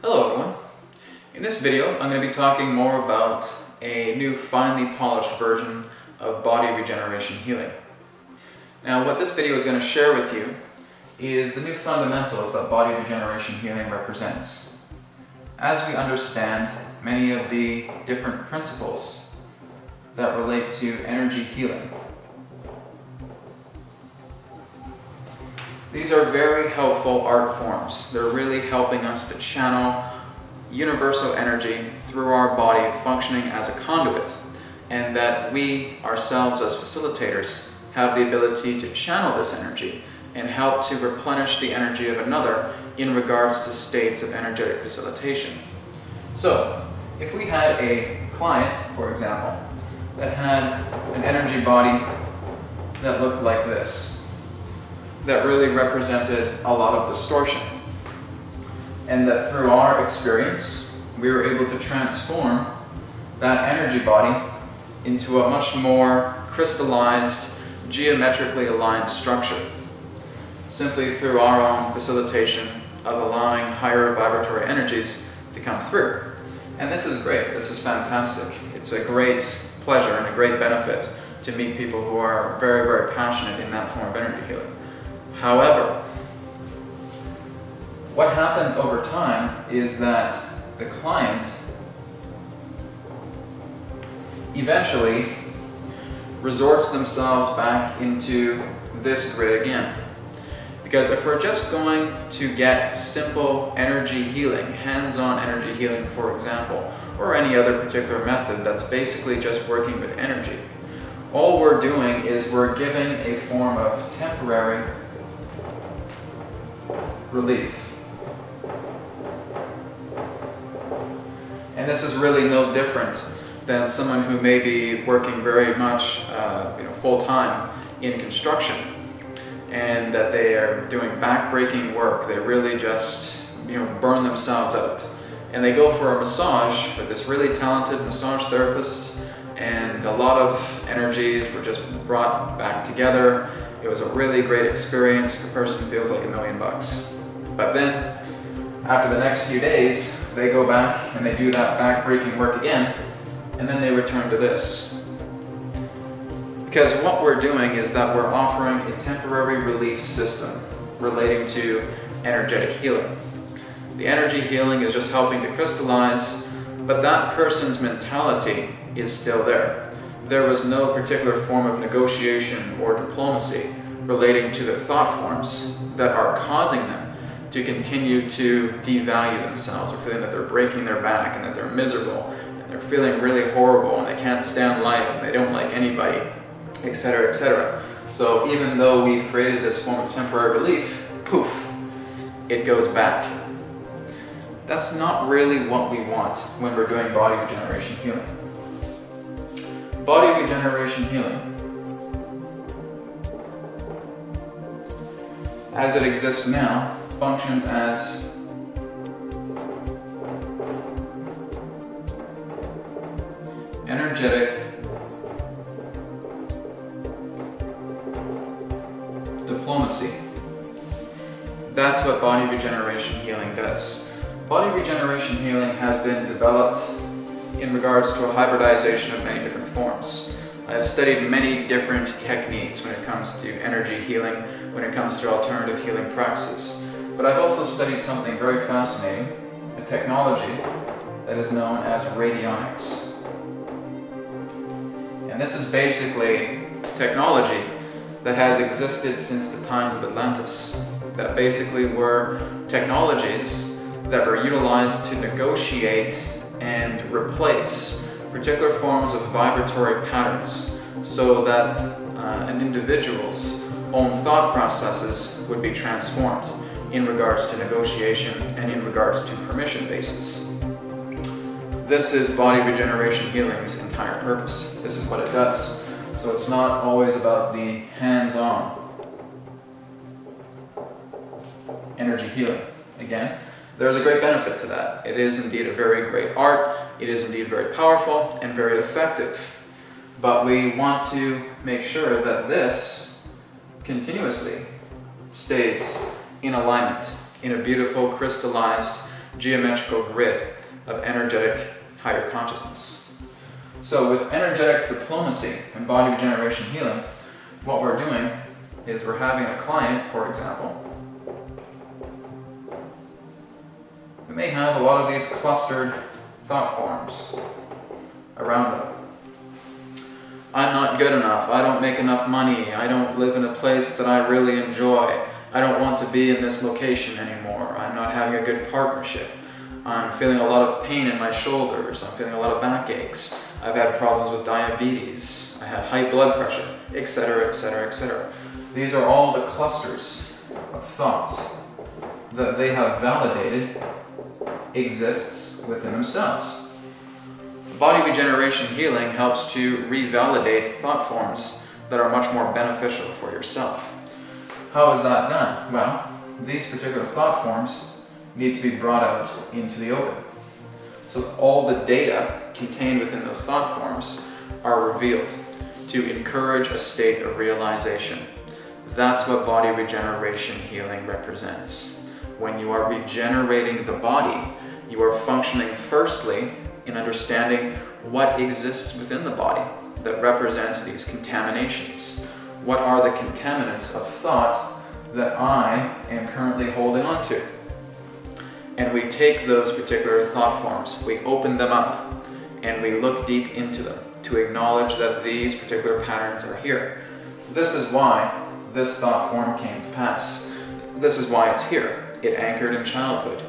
Hello everyone. In this video I'm going to be talking more about a new finely polished version of Body Regeneration Healing. Now what this video is going to share with you is the new fundamentals that Body Regeneration Healing represents. As we understand many of the different principles that relate to energy healing, these are very helpful art forms. They're really helping us to channel universal energy through our body, functioning as a conduit, and that we ourselves as facilitators have the ability to channel this energy and help to replenish the energy of another in regards to states of energetic facilitation. So, if we had a client, for example, that had an energy body that looked like this, that really represented a lot of distortion, and that through our experience we were able to transform that energy body into a much more crystallized, geometrically aligned structure, simply through our own facilitation of allowing higher vibratory energies to come through. And this is great, this is fantastic. It's a great pleasure and a great benefit to meet people who are very, very passionate in that form of energy healing. However, what happens over time is that the client eventually resorts themselves back into this grid again. Because if we're just going to get simple energy healing, hands-on energy healing for example, or any other particular method that's basically just working with energy, all we're doing is we're giving a form of temporary relief. And this is really no different than someone who may be working very much full-time in construction, and that they are doing back-breaking work. They really just burn themselves out, and they go for a massage with this really talented massage therapist, and a lot of energies were just brought back together. It was a really great experience. The person feels like $1 million. But then, after the next few days, they go back and they do that back-breaking work again, and then they return to this. Because what we're doing is that we're offering a temporary relief system relating to energetic healing. The energy healing is just helping to crystallize, but that person's mentality is still there. There was no particular form of negotiation or diplomacy relating to their thought forms that are causing them to continue to devalue themselves, or feeling that they're breaking their back and that they're miserable and they're feeling really horrible and they can't stand life and they don't like anybody, etc., etc. So even though we've created this form of temporary relief, poof, it goes back. That's not really what we want when we're doing body regeneration healing. Body regeneration healing, as it exists now, functions as energetic diplomacy. That's what body regeneration healing does. Body regeneration healing has been developed in regards to a hybridization of many different forms. I've studied many different techniques when it comes to energy healing, when it comes to alternative healing practices. But I've also studied something very fascinating, a technology that is known as radionics. And this is basically technology that has existed since the times of Atlantis, that basically were technologies that were utilized to negotiate and replace particular forms of vibratory patterns so that an individual's own thought processes would be transformed in regards to negotiation and in regards to permission basis. This is body regeneration healing's entire purpose. This is what it does. So it's not always about the hands-on energy healing. Again, there's a great benefit to that. It is indeed a very great art. It is indeed very powerful and very effective. But we want to make sure that this continuously stays in alignment in a beautiful crystallized geometrical grid of energetic higher consciousness. So with energetic diplomacy and body regeneration healing, what we're doing is we're having a client, for example, who may have a lot of these clustered thought forms around them. I'm not good enough, I don't make enough money, I don't live in a place that I really enjoy, I don't want to be in this location anymore, I'm not having a good partnership, I'm feeling a lot of pain in my shoulders, I'm feeling a lot of backaches, I've had problems with diabetes, I have high blood pressure, etc., etc., etc. These are all the clusters of thoughts that they have validated exists within themselves. Body regeneration healing helps to revalidate thought forms that are much more beneficial for yourself. How is that done? Well, these particular thought forms need to be brought out into the open. So all the data contained within those thought forms are revealed to encourage a state of realization. That's what body regeneration healing represents. When you are regenerating the body, you are functioning firstly in understanding what exists within the body that represents these contaminations. What are the contaminants of thought that I am currently holding on to? And we take those particular thought forms, we open them up, and we look deep into them to acknowledge that these particular patterns are here. This is why this thought form came to pass. This is why it's here. It anchored in childhood.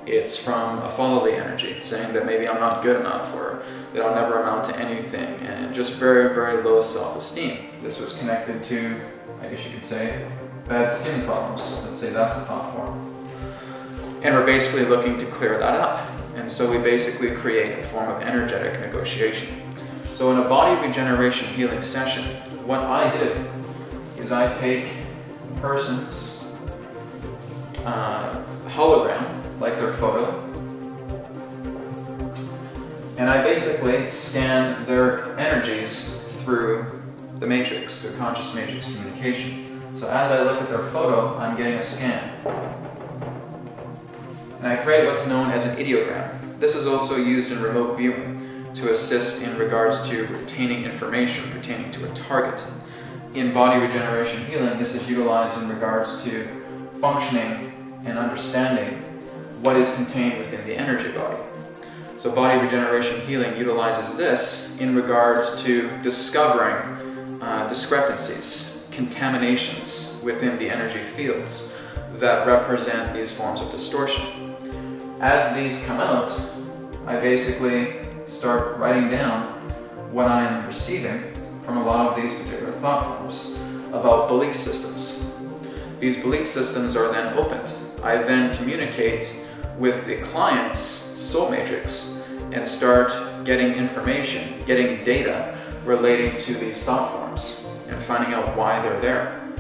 It's from a follow-the energy, saying that maybe I'm not good enough or that I'll never amount to anything, and just very, very low self-esteem. This was connected to, I guess you could say, bad skin problems. Let's say that's a thought form. And we're basically looking to clear that up. And so we basically create a form of energetic negotiation. So in a body regeneration healing session, what I do is I take a person's hologram, like their photo, and I basically scan their energies through the matrix, through conscious matrix communication. So as I look at their photo, I'm getting a scan. And I create what's known as an ideogram. This is also used in remote viewing to assist in regards to retaining information pertaining to a target. In body regeneration healing, this is utilized in regards to functioning and understanding what is contained within the energy body. So body regeneration healing utilizes this in regards to discovering discrepancies, contaminations within the energy fields that represent these forms of distortion. As these come out, I basically start writing down what I am receiving from a lot of these particular thought forms about belief systems. These belief systems are then opened. I then communicate with the client's soul matrix and start getting information, getting data relating to these thought forms and finding out why they're there.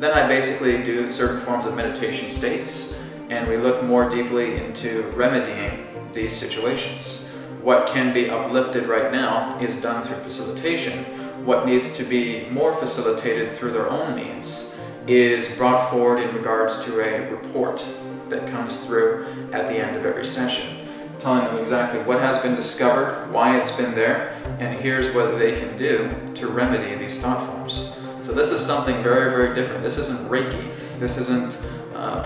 Then I basically do certain forms of meditation states, and we look more deeply into remedying these situations. What can be uplifted right now is done through facilitation. What needs to be more facilitated through their own means is brought forward in regards to a report that comes through at the end of every session, telling them exactly what has been discovered, why it's been there, and here's what they can do to remedy these thought forms. So this is something very, very different. This isn't Reiki. This isn't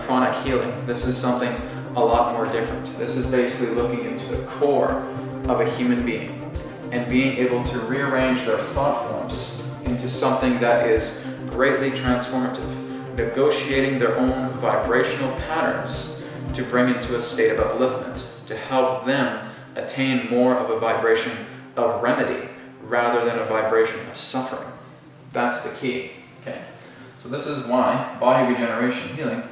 pranic healing. This is something a lot more different. This is basically looking into the core of a human being and being able to rearrange their thought forms into something that is greatly transformative, negotiating their own vibrational patterns to bring into a state of upliftment, to help them attain more of a vibration of remedy rather than a vibration of suffering. That's the key. Okay. So this is why body regeneration healing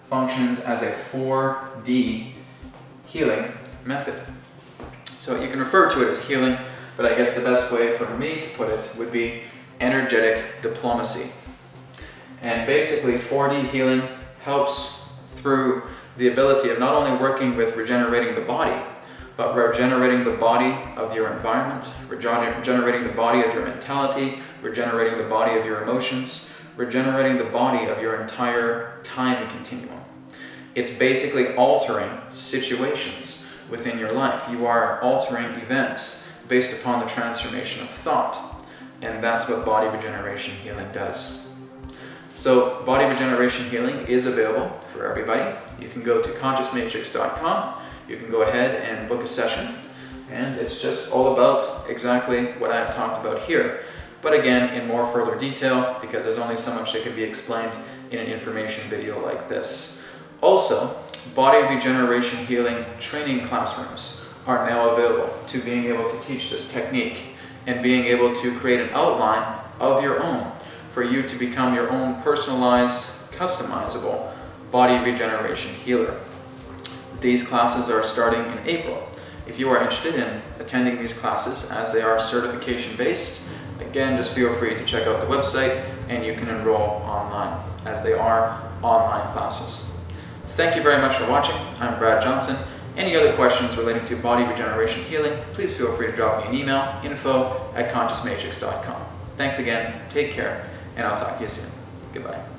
functions as a 4D healing method. So you can refer to it as healing, but I guess the best way for me to put it would be energetic diplomacy. And basically 4D healing helps through the ability of not only working with regenerating the body, but regenerating the body of your environment, regenerating the body of your mentality, regenerating the body of your emotions, regenerating the body of your entire time continuum. It's basically altering situations within your life. You are altering events based upon the transformation of thought. And that's what Body Regeneration Healing does. So Body Regeneration Healing is available for everybody. You can go to consciousmatrix.com. You can go ahead and book a session. And it's just all about exactly what I've talked about here. But again, in more further detail, because there's only so much that can be explained in an information video like this. Also, Body Regeneration Healing training classrooms are now available to being able to teach this technique and being able to create an outline of your own for you to become your own personalized, customizable body regeneration healer. These classes are starting in April. If you are interested in attending these classes, as they are certification based, again, just feel free to check out the website and you can enroll online, as they are online classes. Thank you very much for watching. I'm Brad Johnson. Any other questions relating to body regeneration healing, please feel free to drop me an email, info@consciousmatrix.com. Thanks again, take care, and I'll talk to you soon. Goodbye.